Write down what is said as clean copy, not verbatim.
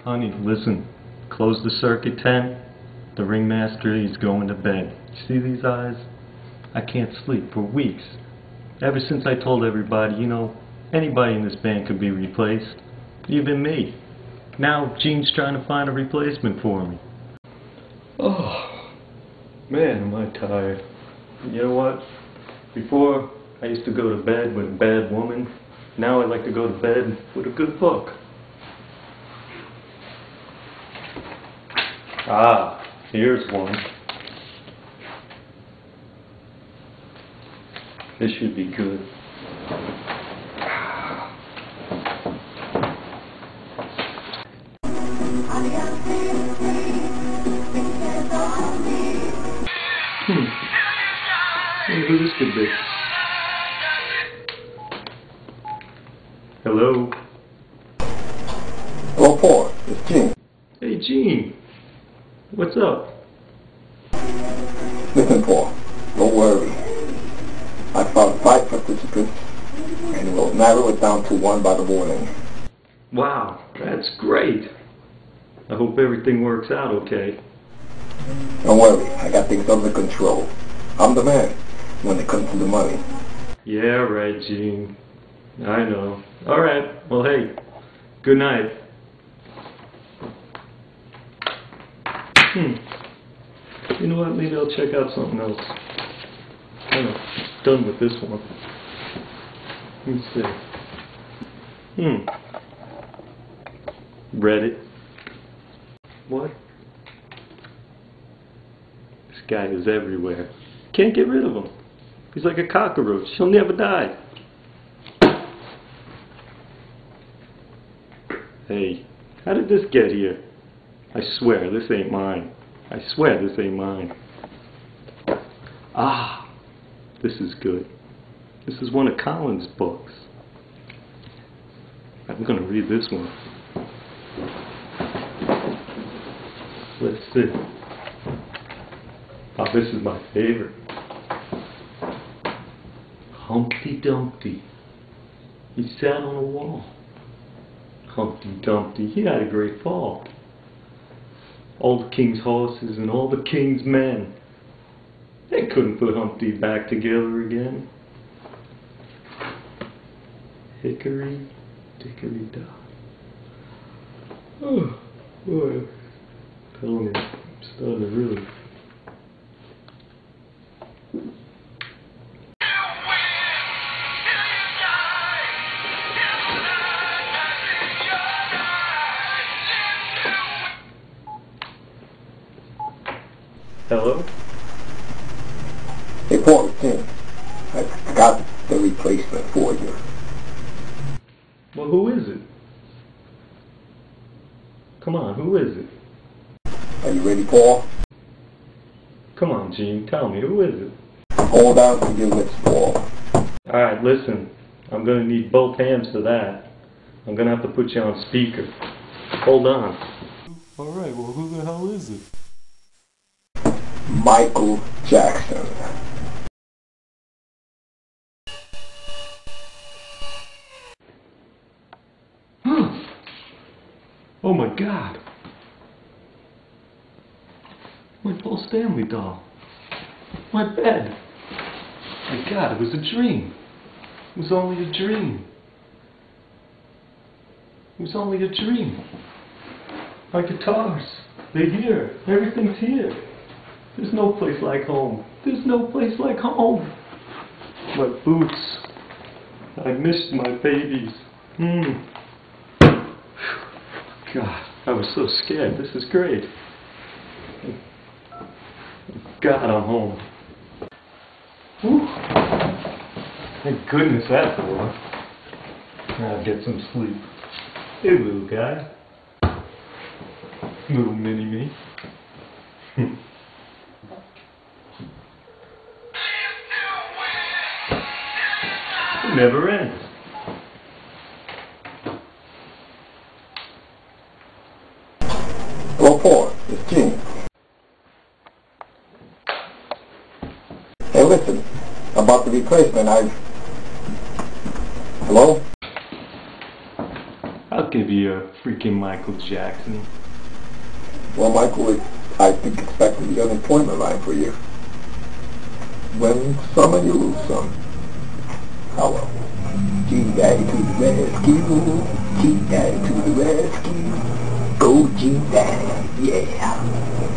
Honey, listen. Close the circuit tent. The ringmaster is going to bed. See these eyes? I can't sleep for weeks. Ever since I told everybody, anybody in this band could be replaced. Even me. Now Gene's trying to find a replacement for me. Oh, man, am I tired. You know what? Before, I used to go to bed with a bad woman. Now I like to go to bed with a good book. Ah, here's one. This should be good. Wonder who this could be. Hello? Hello, Paul. It's Gene. Hey, Gene. What's up? Listen, Paul. Don't worry. I found 5 participants, and we'll narrow it down to 1 by the morning. Wow, that's great. I hope everything works out okay. Don't worry. I got things under control. I'm the man when it comes to the money. Yeah, right, Gene. I know. Alright, well, hey, good night. You know what, maybe I'll check out something else. Kind of done with this one. Let's see. Reddit. What? This guy is everywhere. Can't get rid of him. He's like a cockroach. He'll never die. Hey, how did this get here? I swear, this ain't mine. I swear this ain't mine. Ah, this is good. This is one of Colin's books. I'm gonna read this one. Let's see. Oh, this is my favorite. Humpty Dumpty. He sat on a wall. Humpty Dumpty, he had a great fall. All the king's horses and all the king's men, they couldn't put Humpty back together again. Hickory dickory dock. Oh boy, I'm telling you, I'm starting to really. Hello? Hey, Paul, it's Gene. I got the replacement for you. Well, who is it? Come on, who is it? Are you ready, Paul? Come on, Gene, tell me, who is it? Hold on to your lips, Paul. Alright, listen, I'm going to need both hands for that. I'm going to have to put you on speaker. Hold on. Alright, well, who the hell is it? Michael Jackson. Oh my God. My Paul Stanley doll. My bed. My God, it was a dream. It was only a dream. It was only a dream. My guitars, they're here. Everything's here. There's no place like home. There's no place like home. My boots. I missed my babies. God, I was so scared. This is great. God, I'm home. Whew. Thank goodness that's over. I'll get some sleep. Hey, little guy. Little mini-me. It never ends. Hello, Paul. It's Gene. Hey, listen. About the replacement, Hello? How give you a freaking Michael Jackson. Well, Michael, I think it's back to the unemployment line for you. Win some, you lose some. Hello. G-Daddy to the rescue. G-Daddy to the rescue. Go G-Daddy, yeah.